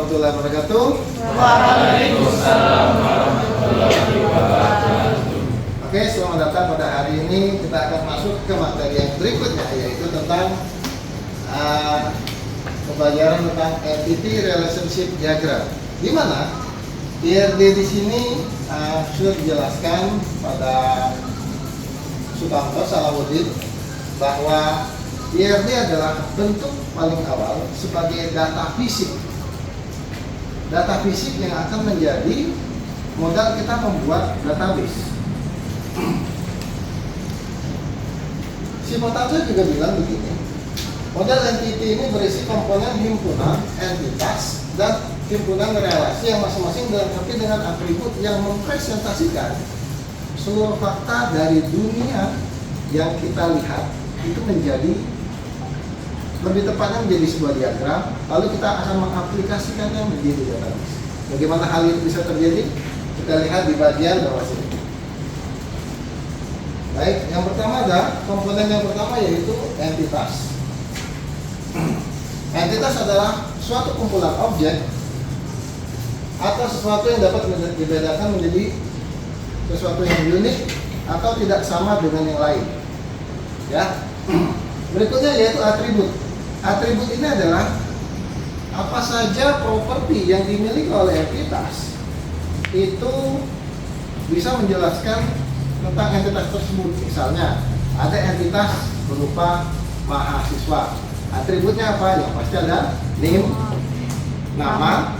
warahmatullahi wabarakatuh. Waalaikumsalam warahmatullahi wabarakatuh. Oke, selamat datang pada hari ini. Kita akan masuk ke materi yang berikutnya, yaitu tentang pembelajaran tentang entity relationship diagram. Di mana IRD di sini sudah dijelaskan pada Sutanto Salahuddin bahwa IRD adalah bentuk paling awal sebagai data fisik. Data fisik yang akan menjadi modal kita membuat database. Si Potato juga bilang begini, model entity ini berisi komponen himpunan entitas dan himpunan relasi yang masing-masing dilengkapi dengan atribut yang mempresentasikan seluruh fakta dari dunia yang kita lihat itu menjadi, lebih tepatnya menjadi sebuah diagram, lalu kita akan mengaplikasikannya menjadi database. Bagaimana hal itu bisa terjadi? Kita lihat di bagian bawah sini. Baik, yang pertama ada komponen yang pertama yaitu entitas. Entitas adalah suatu kumpulan objek atau sesuatu yang dapat dibedakan menjadi sesuatu yang unik atau tidak sama dengan yang lain. Ya. Berikutnya yaitu atribut. Atribut ini adalah apa saja properti yang dimiliki oleh entitas itu bisa menjelaskan tentang entitas tersebut. Misalnya ada entitas berupa mahasiswa. Atributnya apa? Yang pasti ada name, nama,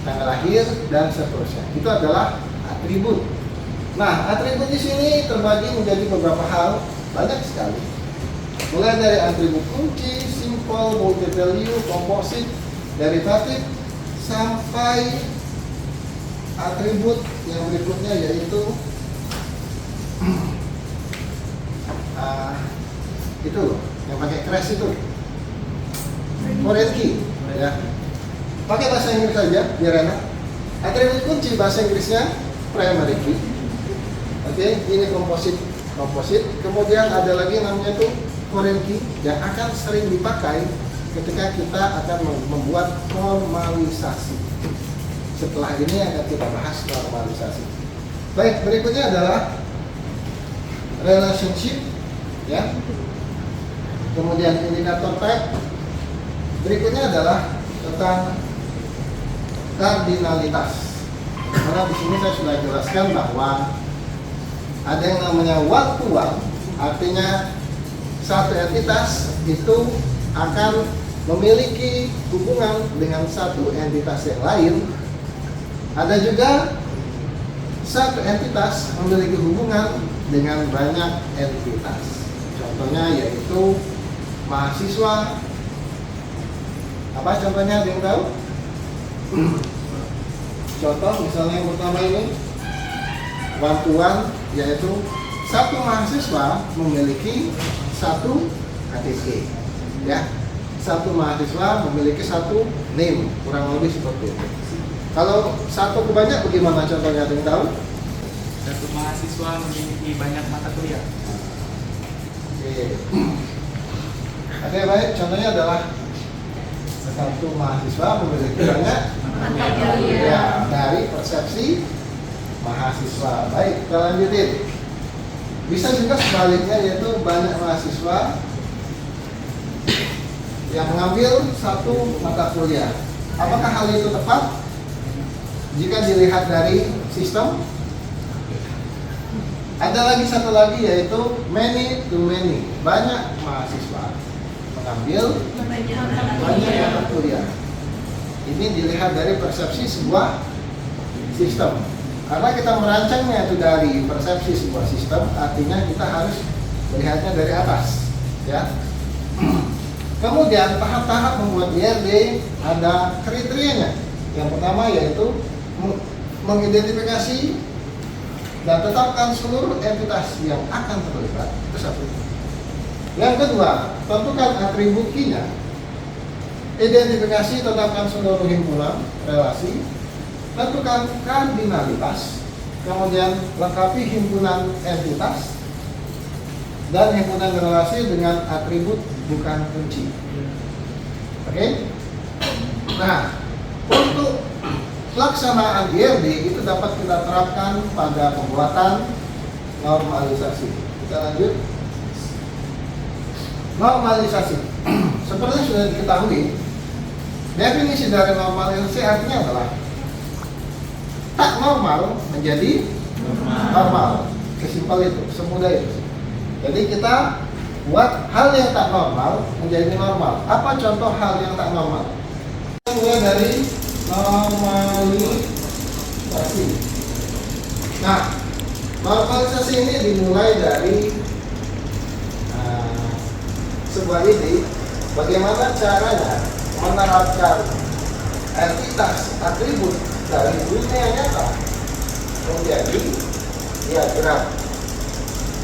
tanggal lahir, dan seterusnya. Itu adalah atribut. Nah, atribut di sini terbagi menjadi beberapa hal, banyak sekali. Mulai dari atribut kunci, simple, multi value, komposit, derivatif, sampai atribut yang berikutnya yaitu itu loh, yang pakai crash itu, foreign key, ya. Pakai bahasa Inggris saja biar enak. Atribut kunci bahasa Inggrisnya primary key. Oke, ini komposit. Kemudian ada lagi namanya tuh foreign key yang akan sering dipakai ketika kita akan membuat normalisasi. Setelah ini akan kita bahas normalisasi. Baik, berikutnya adalah relationship, ya. Kemudian indikator type. Berikutnya adalah tentang kardinalitas. Karena di sini saya sudah jelaskan bahwa ada yang namanya one to one, artinya satu entitas itu akan memiliki hubungan dengan satu entitas yang lain. Ada juga satu entitas memiliki hubungan dengan banyak entitas. Contohnya yaitu mahasiswa. Apa contohnya, ada yang tahu? Contoh misalnya yang pertama ini one to one, yaitu satu mahasiswa memiliki satu KTP, ya. Satu mahasiswa memiliki satu name, kurang lebih seperti itu. Kalau satu banyak bagaimana contohnya, ada yang tahu? Satu mahasiswa memiliki banyak mata kuliah. Oke, baik. Contohnya adalah satu mahasiswa memiliki banyak mata kuliah dari persepsi mahasiswa. Baik, kita lanjutin. Bisa juga sebaliknya, yaitu banyak mahasiswa yang mengambil satu mata kuliah. Apakah hal itu tepat? Jika dilihat dari sistem, ada lagi satu lagi yaitu many to many. Banyak mahasiswa mengambil banyak mata kuliah. Ini dilihat dari persepsi sebuah sistem. Karena kita merancangnya itu dari persepsi sebuah sistem, artinya kita harus melihatnya dari atas, ya. Kemudian tahap-tahap membuat IRD ada kriterianya. Yang pertama yaitu mengidentifikasi dan tetapkan seluruh entitas yang akan terlibat. Itu satu. Yang kedua, tentukan atribut key-nya. Identifikasi, tetapkan seluruh himpunan relasi. Tentukan kardinalitas, kemudian lengkapi himpunan entitas dan himpunan relasi dengan atribut bukan kunci. Oke? Nah, Untuk pelaksanaan IRD itu dapat kita terapkan pada pembuatan normalisasi. Kita lanjut. Normalisasi. Seperti sudah diketahui, definisi dari normalisasi artinya adalah tak normal menjadi normal. Sesimpel itu, semudah itu. Jadi kita buat hal yang tak normal menjadi normal. Apa contoh hal yang tak normal? Kita mulai dari normalisasi. Nah, normalisasi ini dimulai dari sebuah ide bagaimana caranya menerapkan entitas atribut dari dunia nyata menjadi diagram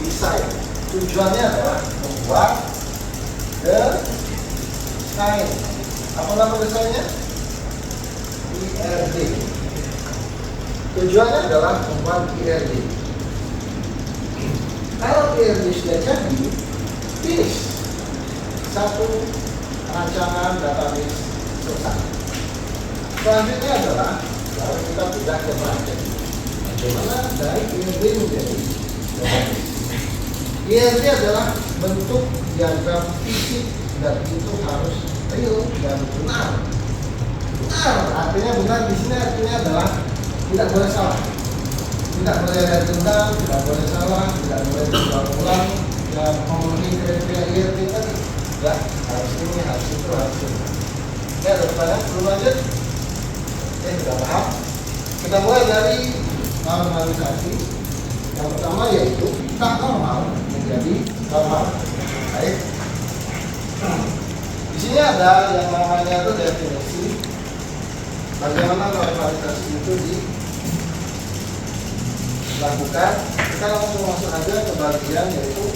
desain. Tujuannya adalah membuat desain. Apa nama desainnya? IRD. Tujuannya adalah membuat IRD. Kalau IRD sudah jadi, finish. Satu rancangan database selesai. Selanjutnya adalah kalau kita tidak ke praktek, bagaimana dari IRD menjadi database. IRD adalah bentuk diagram fisik dan itu harus real dan benar. Benar artinya benar di sini artinya adalah tidak boleh salah, tidak boleh ada tentang, tidak boleh salah, tidak boleh diulang-ulang dan memenuhi kriteria IRD tadi. Ya, harus ini, harus itu, harus itu. Ya, ada pertanyaan sebelum lanjut? Sudah paham? Kita mulai dari normalisasi. Yang pertama yaitu tak normal menjadi normal. Baik. Di sini ada yang namanya itu definisi bagaimana normalisasi itu dilakukan. Kita langsung masuk aja ke bagian yaitu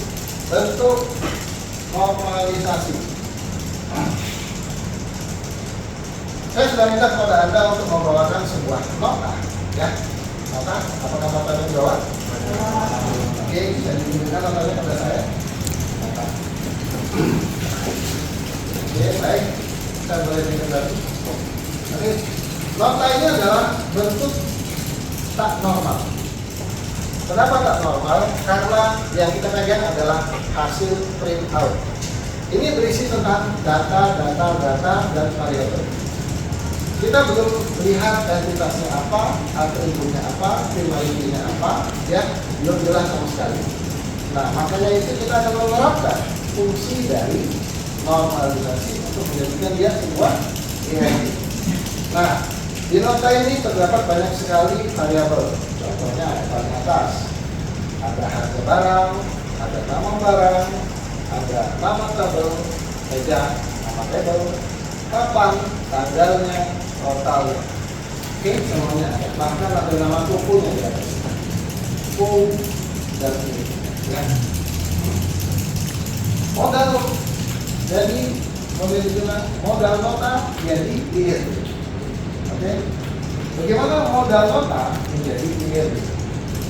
bentuk normalisasi. Saya sudah minta kepada Anda untuk membawakan sebuah nota, ya. Nota, apakah notanya jawab? Oke, bisa ditunjukkan notanya pada saya. Nota. Oke, baik. Saya boleh dikendali. Oke, nota ini adalah bentuk tak normal. Kenapa tak normal? Karena yang kita pegang adalah hasil print out. Ini berisi tentang data, dan variabel. Kita belum melihat entitasnya apa, atributnya apa, primaritinya apa, ya, belum jelas sama sekali. Nah, makanya itu kita akan menerapkan fungsi dari normalisasi untuk menjadikan dia sebuah IRD. Nah, di nota ini terdapat banyak sekali variabel. Contohnya ada paling atas, ada harga barang, ada nama barang, ada nama tabel, meja, nama tabel, kapan, tanggalnya, totalnya. Oke, semuanya ada. Bahkan ada nama kukunya di atas. Kuku dan ini. Ya. Modal jadi memiliki modal nota jadi IRD. Oke. Bagaimana modal nota menjadi IRD?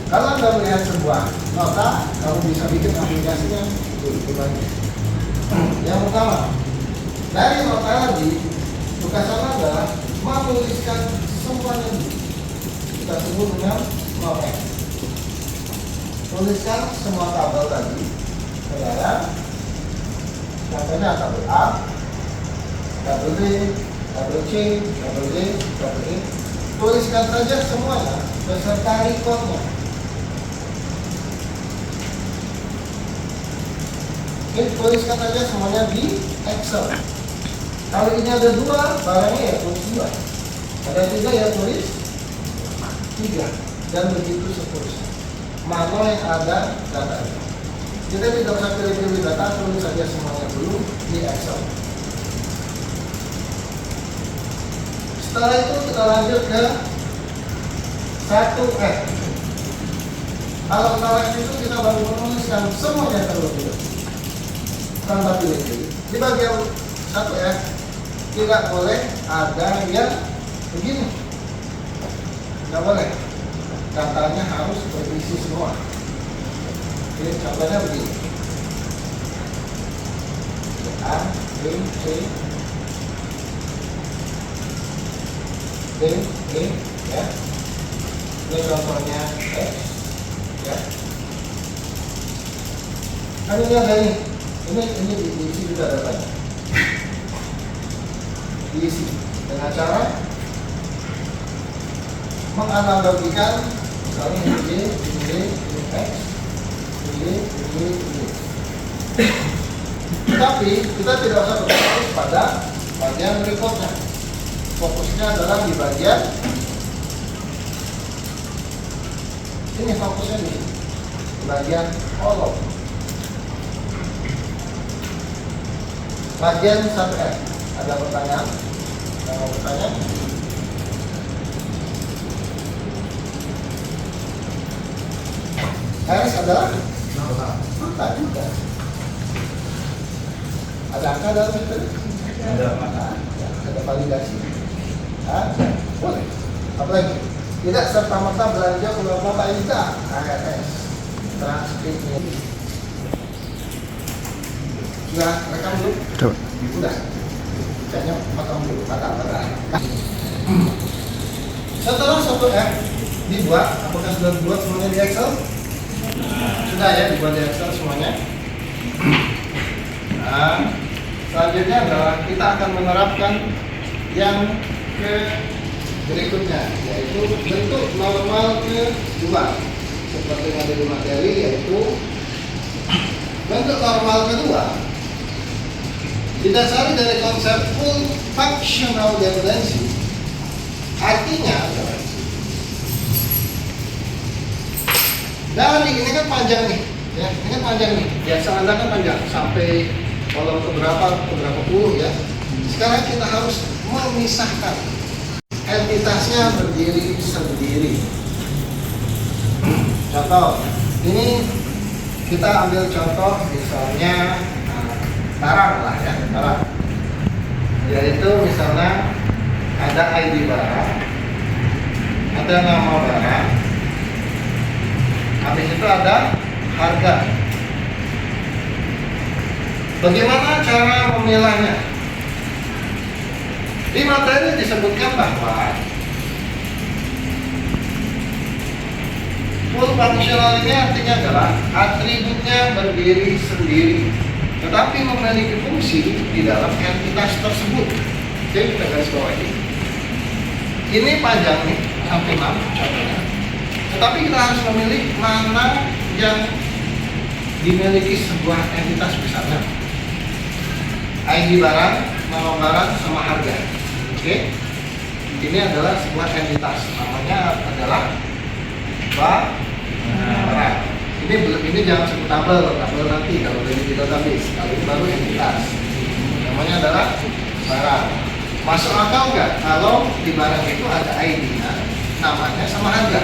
Kalau Anda melihat sebuah nota, kamu bisa bikin aplikasinya dibagi. Yang pertama, dari nota tadi, tugasan adalah menuliskan semuanya. Kita sebut dengan nota. Tuliskan semua tabel tadi ke dalam. Contohnya tabel A, tabel B, tabel C, tabel D, tabel E. Tuliskan saja semuanya beserta recordnya. Oke, tuliskan saja semuanya di Excel. Kalau ini ada 2, barangnya ya tulis 2. Ada 3 ya tulis 3. Dan begitu seterusnya. Mana yang ada datanya. Kita tidak usah pilih-pilih data, tulis saja semuanya dulu di Excel. Setelah itu kita lanjut ke 1F. Kalau kita lanjut itu kita baru menuliskan semuanya terlebih dahulu tanpa pilih-pilih. Di bagian 1F tidak boleh ada yang begini. Tidak boleh. Datanya harus berisi semua. Oke, contohnya begini. A, B, C, ini ya. Ini contohnya X ya. Kan ini ada ini diisi juga datanya. Diisi dengan cara menganalogikan misalnya ini X, ini. Tapi kita tidak usah berfokus pada bagian berikutnya. Fokusnya adalah di bagian ini, fokusnya di bagian kolom. Bagian 1F. Ada pertanyaan? Ada mau bertanya? Harus adalah mata juga. Ada angka dalam itu? Ada mata. Ada validasi. Ada. Boleh. Apalagi? Tidak serta-merta belanja keluar kota tidak. ARS. Transkripnya. Sudah rekam belum? Sudah. Kayaknya rekam dulu. Mata. Setelah 1F dibuat, apakah sudah dibuat semuanya di Excel? Sudah ya, dibuat di Excel semuanya. Nah, selanjutnya adalah kita akan menerapkan yang ke berikutnya, yaitu bentuk normal kedua. Seperti yang ada di materi, yaitu bentuk normal kedua didasari dari konsep full functional dependency. Artinya dari ini kan panjang nih, ya, ini kan panjang nih. Biasa Anda kan panjang sampai kolom keberapa puluh ya. Sekarang kita harus memisahkan entitasnya berdiri sendiri. Contoh, ini kita ambil contoh misalnya barang lah ya, barang. Yaitu misalnya ada ID barang, ada nama barang, habis itu ada harga. Bagaimana cara memilahnya? Di materi disebutkan bahwa full functional ini artinya adalah atributnya berdiri sendiri, tetapi memiliki fungsi di dalam entitas tersebut. Jadi kita garis bawah ini. Ini panjang nih, sampai 6 contohnya. Tetapi kita harus memilih mana yang dimiliki sebuah entitas, misalnya ID barang, nama barang, sama harga. Oke, ini adalah sebuah entitas, namanya adalah barang. Ini jangan sebut tabel nanti kalau dari database. Kalau ini baru entitas, namanya adalah barang. Masuk akal nggak kalau di barang itu ada ID-nya, namanya sama harga?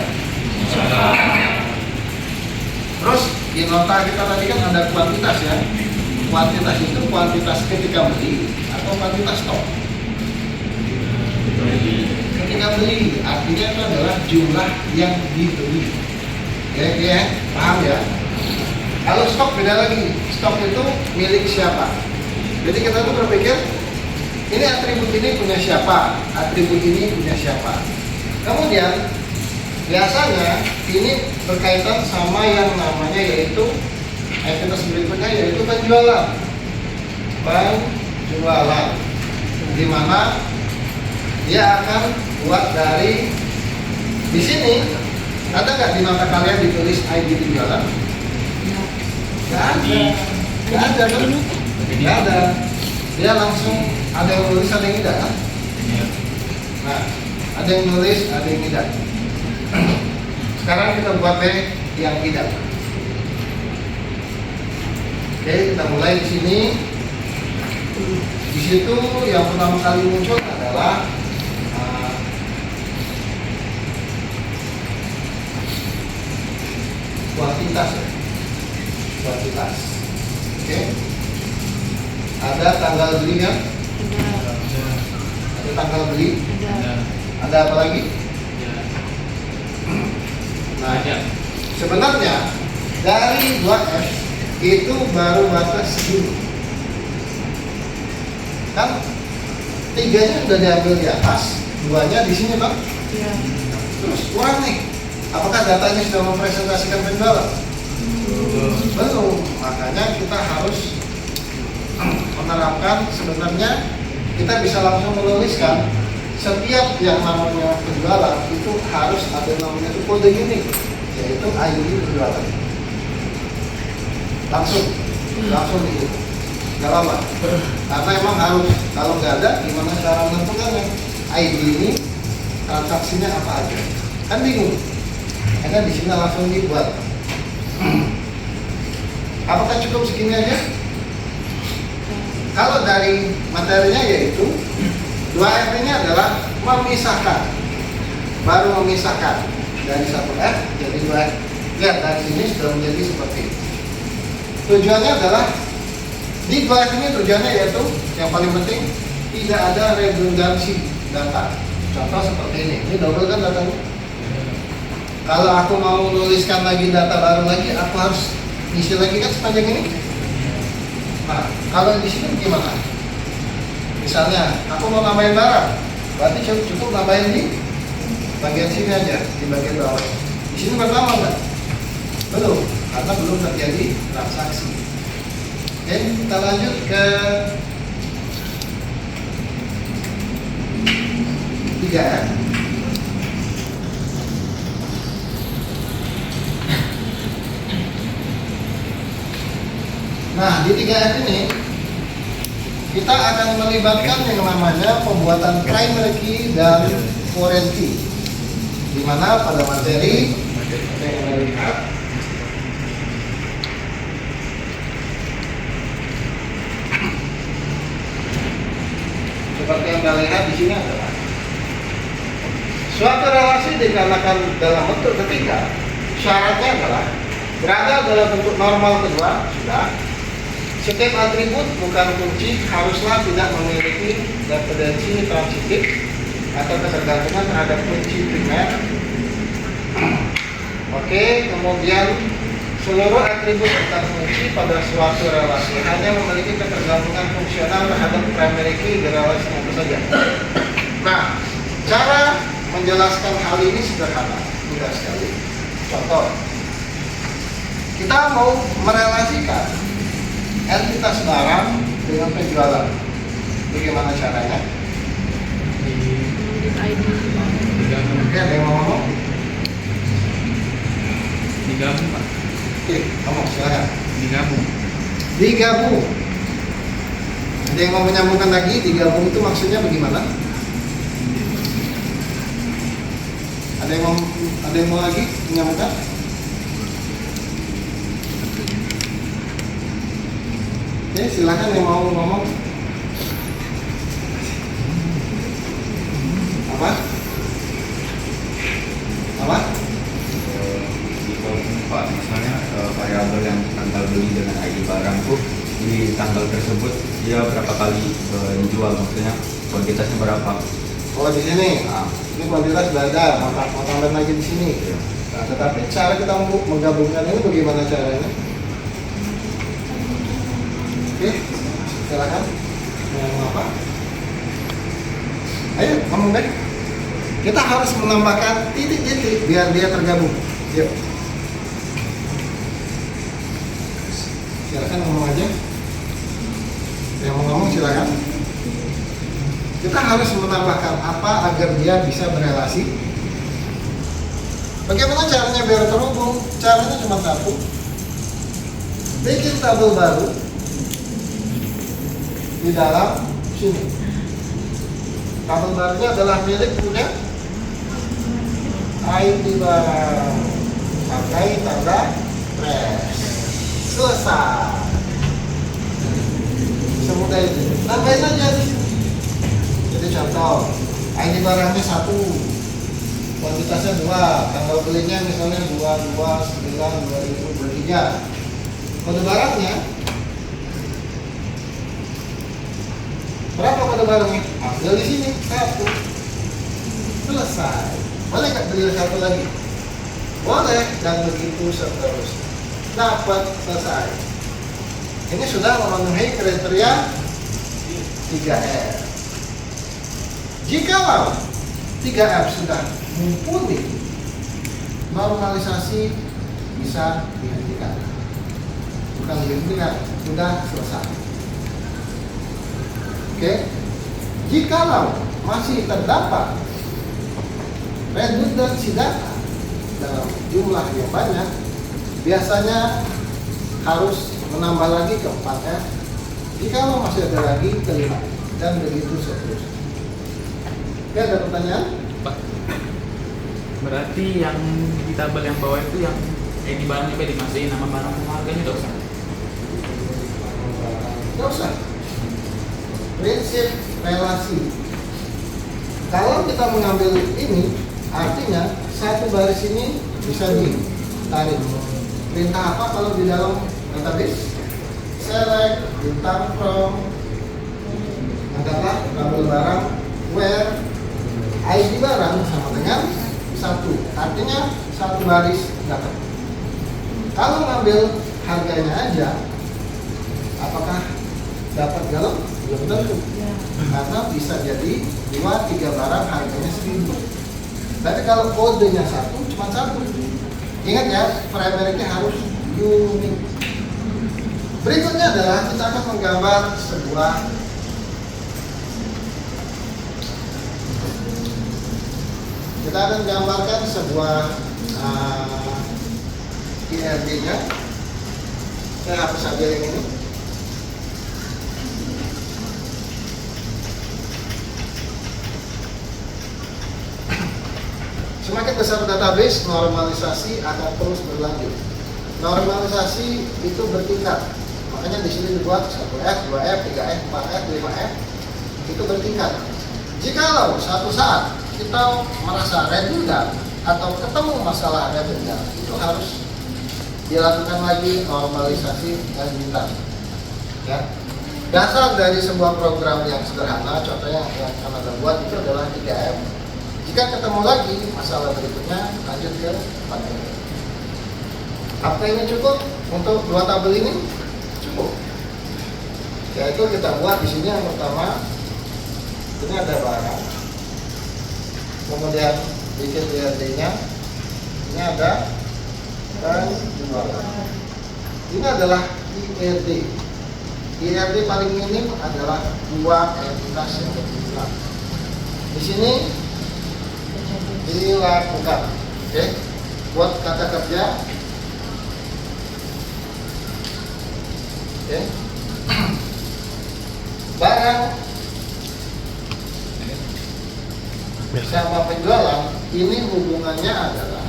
Terus di nota kita tadi kan ada kuantitas ya. Kuantitas itu kuantitas ketika beli atau kuantitas stok. Ketika beli artinya itu adalah jumlah yang dibeli. Ya, paham ya? Kalau stok beda lagi. Stok itu milik siapa? Jadi kita tuh berpikir ini atribut ini punya siapa, atribut ini punya siapa. Kemudian biasanya ini berkaitan sama yang namanya yaitu entitas berikutnya, yaitu penjualan. Penjualan, di mana dia akan buat dari di sini. Ada nggak di mata kalian ditulis ID penjualan? Nggak ada, nggak ada kan? Nggak ada. Dia langsung ada yang nulis, ada yang tidak kan? Nah, ada yang nulis, ada yang tidak. Sekarang kita buat yang tidak. Oke, kita mulai di sini. Di situ yang pertama kali muncul adalah kuantitas ya. Kuantitas. Oke. Ada tanggal beli kan? Ada tanggal beli? Ada apa lagi? Nah, sebenarnya dari 2F itu baru batas segini. Kan 3-nya sudah diambil di atas, duanya di sini Bang. Iya. Terus kurang nih, apakah datanya sudah mempresentasikan penjualan? Belum, makanya kita harus menerapkan, sebenarnya kita bisa langsung menuliskan setiap yang namanya penjualan itu harus ada namanya itu kode unik, yaitu ID penjualan. Langsung itu nggak apa, karena emang harus, kalau nggak ada gimana cara menentukannya? ID ini transaksinya apa aja, kan bingung. Karena di sini langsung dibuat. Apakah cukup segini aja? Kalau dari materinya yaitu 2F ini adalah memisahkan, baru memisahkan dari 1F jadi 2F. Lihat dari sini sudah menjadi seperti ini. Tujuannya adalah di 2F ini tujuannya yaitu yang paling penting tidak ada redundansi data. Contoh seperti ini double kan datanya. Kalau aku mau menuliskan lagi data baru lagi, aku harus isi lagi kan sepanjang ini. Nah, kalau di sini gimana? Misalnya, aku mau nambahin barang, berarti cukup nambahin di bagian sini aja, di bagian bawah. Di sini pertama enggak? Belum, karena belum terjadi transaksi. Oke, kita lanjut ke 3F. Nah, di 3F ini kita akan melibatkan yang namanya pembuatan primary key dan foreign key, di mana pada materi yang kita lihat seperti yang kita lihat di sini adalah suatu relasi dikarenakan dalam bentuk ketiga, syaratnya adalah berada dalam bentuk normal kedua sudah. Setiap atribut bukan kunci haruslah tidak memiliki dependensi transitif atau ketergantungan terhadap kunci primer. Oke, kemudian seluruh atribut bukan kunci pada suatu relasi hanya memiliki ketergantungan fungsional terhadap primary key di relasi itu saja. Nah, cara menjelaskan hal ini sederhana, mudah sekali. Contoh, kita mau merelasikan entitas barang dengan penjualan. Bagaimana caranya? ID. Oke, ada yang mau ngomong? Digabung Pak. Oke, ngomong silakan. Digabung. Ada yang mau menyambungkan lagi? Digabung itu maksudnya bagaimana? Ada yang mau lagi menyambungkan? Oke, silakan yang mau ngomong. Apa? Di kolom Pak, misalnya variabel yang tanggal beli dengan ID barang tuh di tanggal tersebut dia berapa kali dijual, maksudnya kuantitasnya berapa? Oh, di sini. Nah, Ini kuantitas sudah ada, mau tambahin lagi di sini. Nah, tetapi cara kita menggabungkan ini bagaimana caranya? Oke, silakan. Mau ngomong apa? Ayo, ngomong deh. Kita harus menambahkan titik-titik biar dia tergabung. Yuk. Silakan ngomong aja. Yang mau ngomong silakan. Kita harus menambahkan apa agar dia bisa berelasi. Bagaimana caranya biar terhubung? Caranya cuma satu. Bikin tabel baru di dalam sini. Tabel barunya adalah milik punya ID barang, pakai tanda press. Selesai. Semudah itu. Tambahin aja di sini. Jadi contoh, ID barangnya 1, kuantitasnya 2, tanggal belinya misalnya 22/9/2023. Kode barangnya berapa kode barangnya? Ambil di sini 1. Selesai. Boleh nggak beli 1 lagi? Boleh, dan begitu seterusnya. Dapat, selesai. Ini sudah memenuhi kriteria 3R. Jikalau 3F sudah mumpuni, normalisasi bisa dihentikan. Bukan dihentikan, sudah selesai. Oke. Jikalau masih terdapat redundansi data dalam jumlah yang banyak, biasanya harus menambah lagi ke 4F. Jikalau masih ada lagi ke 5, dan begitu seterusnya. Oke, ada pertanyaan? Pak, berarti yang di tabel yang bawah itu yang di barangnya Pak dimasukin nama barang sama harganya tidak usah? Nggak usah. Prinsip relasi. Kalau kita mengambil ini, artinya satu baris ini bisa ditarik. Perintah apa kalau di dalam database? Select, bintang from, anggaplah ambil barang, where, ID barang sama dengan 1. Artinya satu baris dapat. Kalau ngambil harganya aja, apakah dapat galau? Belum tentu. Karena bisa jadi 2-3 barang harganya 1.000. Tapi kalau kodenya 1, cuma 1. Ingat ya, primernya harus unik. Berikutnya adalah kita akan menggambar sebuah IRD-nya. Saya hapus saja yang ini. Semakin besar database, normalisasi akan terus berlanjut. Normalisasi itu bertingkat. Makanya di sini dibuat 1F, 2F, 3F, 4F, 5F. Itu bertingkat. Jikalau suatu saat kita merasa redundan atau ketemu masalah redundan, itu harus dilakukan lagi normalisasi dan bintang. Ya. Dasar dari sebuah program yang sederhana, contohnya yang akan Anda buat itu adalah 3F. Jika ketemu lagi masalah berikutnya, lanjut ke 4F. Apa ini cukup untuk 2 tabel ini? Cukup. Yaitu kita buat di sini yang pertama, ini ada barang, kemudian bikin IRD-nya, ini ada penjualan. Ini adalah IRD. IRD paling minim adalah 2 entitas yang berjumlah. Di sini dilakukan. Oke, buat kata kerja. Oke. Barang sama penjualan ini hubungannya adalah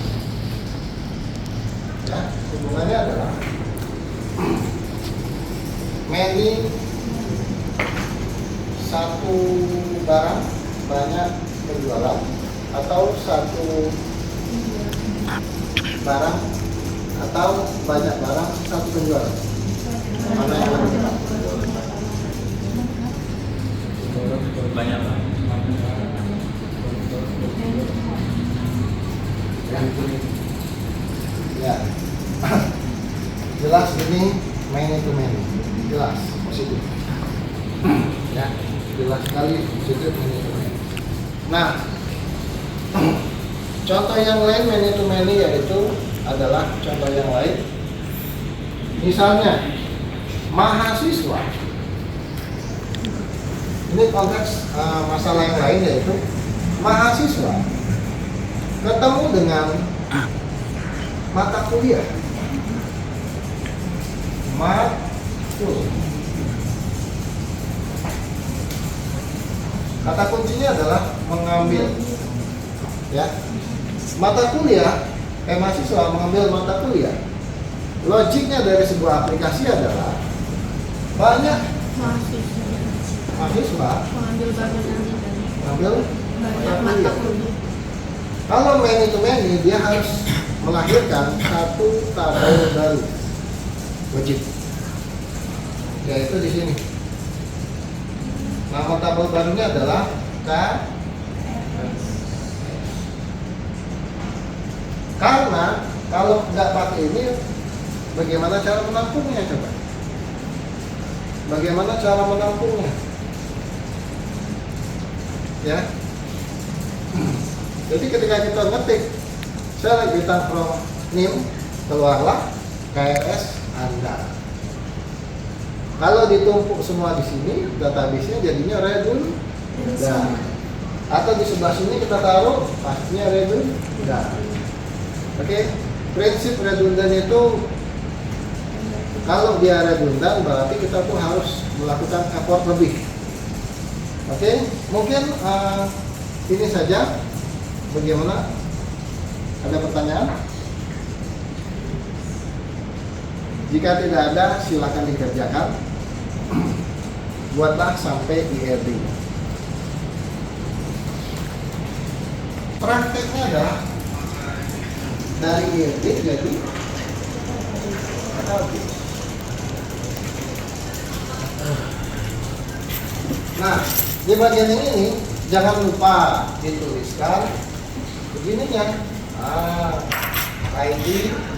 many, satu barang banyak penjualan, atau satu barang atau banyak barang satu penjualan. Mana yang lebih tepat? Banyak Pak. Ya, jelas ini many to many, jelas positif. Ya, jelas sekali positif many to many. Nah, contoh yang lain many to many yaitu adalah contoh yang lain. Misalnya mahasiswa. Ini konteks masalah yang lain yaitu mahasiswa ketemu dengan mata kuliah. Kata kuncinya adalah mengambil. Ya, mata kuliah, mahasiswa mengambil mata kuliah. Logiknya dari sebuah aplikasi adalah banyak mahasiswa mengambil mata kuliah. Kalau many to many, dia harus melahirkan satu tabel baru wajib, yaitu di sini. Nama tabel barunya adalah K. Karena kalau nggak pakai ini, bagaimana cara menampungnya coba? Bagaimana cara menampungnya? Ya. Jadi ketika kita ngetik select data from NIM, keluarlah KRS Anda. Kalau ditumpuk semua di sini, database-nya jadinya redundant. Atau di sebelah sini kita taruh pastinya redundant. Oke, prinsip redundant itu kalau dia redundant berarti kita tuh harus melakukan effort lebih. Oke, mungkin ini saja. Bagaimana? Ada pertanyaan? Jika tidak ada, silakan dikerjakan. Buatlah sampai IRD. Prakteknya adalah dari IRD jadi database. Nah, di bagian ini jangan lupa dituliskan begininya. ID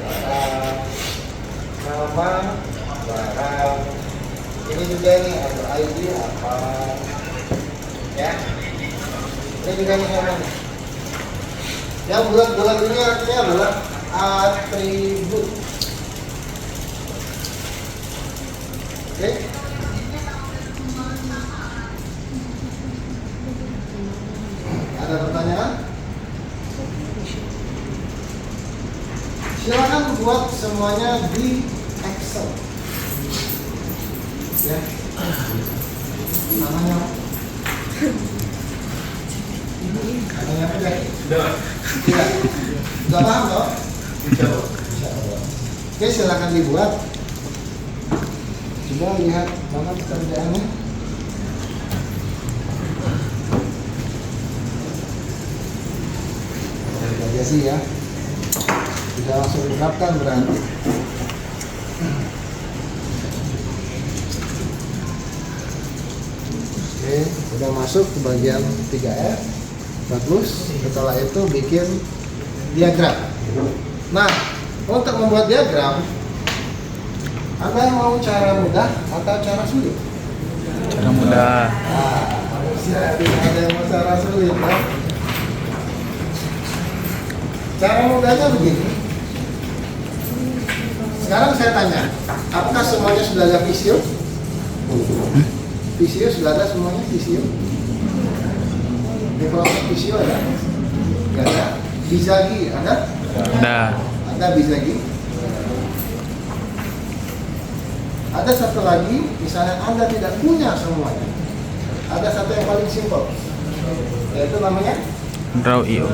barang, nama barang. Ini juga nih ada ID apa? Ya. Ini juga nih sama nih. Yang bulat-bulat ini artinya adalah atribut. Oke. Ada pertanyaan? Silakan buat semuanya di Excel. Ya. Namanya apa ya? Tidak. Sudah paham toh? Insyaallah. Oke, silakan dibuat. Coba lihat mana pekerjaannya. Aja sih ya. Tidak langsung diterapkan berarti. Oke, udah masuk ke bagian 3F. Bagus. Setelah itu bikin diagram. Nah, untuk membuat diagram, Anda mau cara mudah atau cara sulit? Cara mudah. Jadi ada yang mau cara sulit, ya? Cara mudahnya begini. Sekarang saya tanya, apakah semuanya sudah ada Visio? Visio sudah ada semuanya, Visio? Microsoft Visio ada? Tidak ada. Bizagi ada? Ada. Ada Bizagi. Ada satu lagi, misalnya Anda tidak punya semuanya. Ada satu yang paling simpel, yaitu namanya Draw.io.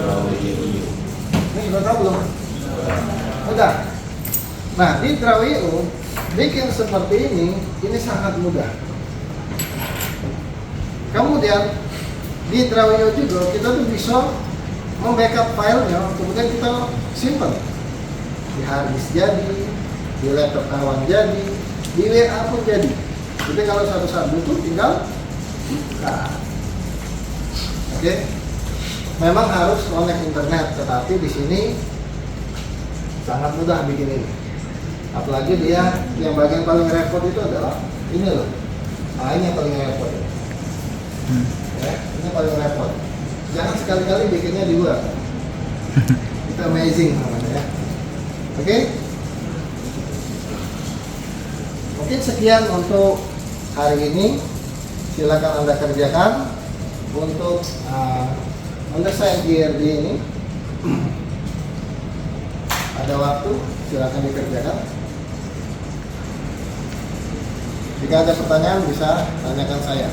Ini sudah tahu belum? Udah. Nah, di Draw.io bikin seperti ini sangat mudah. Kemudian di Draw.io juga kita tuh bisa membackup filenya, kemudian kita simpan di hard disk jadi, di laptop kawan jadi, di WA pun jadi. Jadi kalau suatu saat butuh tinggal buka. Oke. Memang harus connect internet, tetapi di sini sangat mudah bikin ini. Apalagi dia yang bagian paling repot itu adalah ini loh. Nah, ini yang paling repot. Ya, ini paling repot. Jangan sekali-kali bikinnya di luar. Itu amazing namanya ya. Oke? Mungkin sekian untuk hari ini. Silakan Anda kerjakan untuk mendesain IRD ini. Ada waktu, silakan dikerjakan. Jika ada pertanyaan bisa tanyakan saya.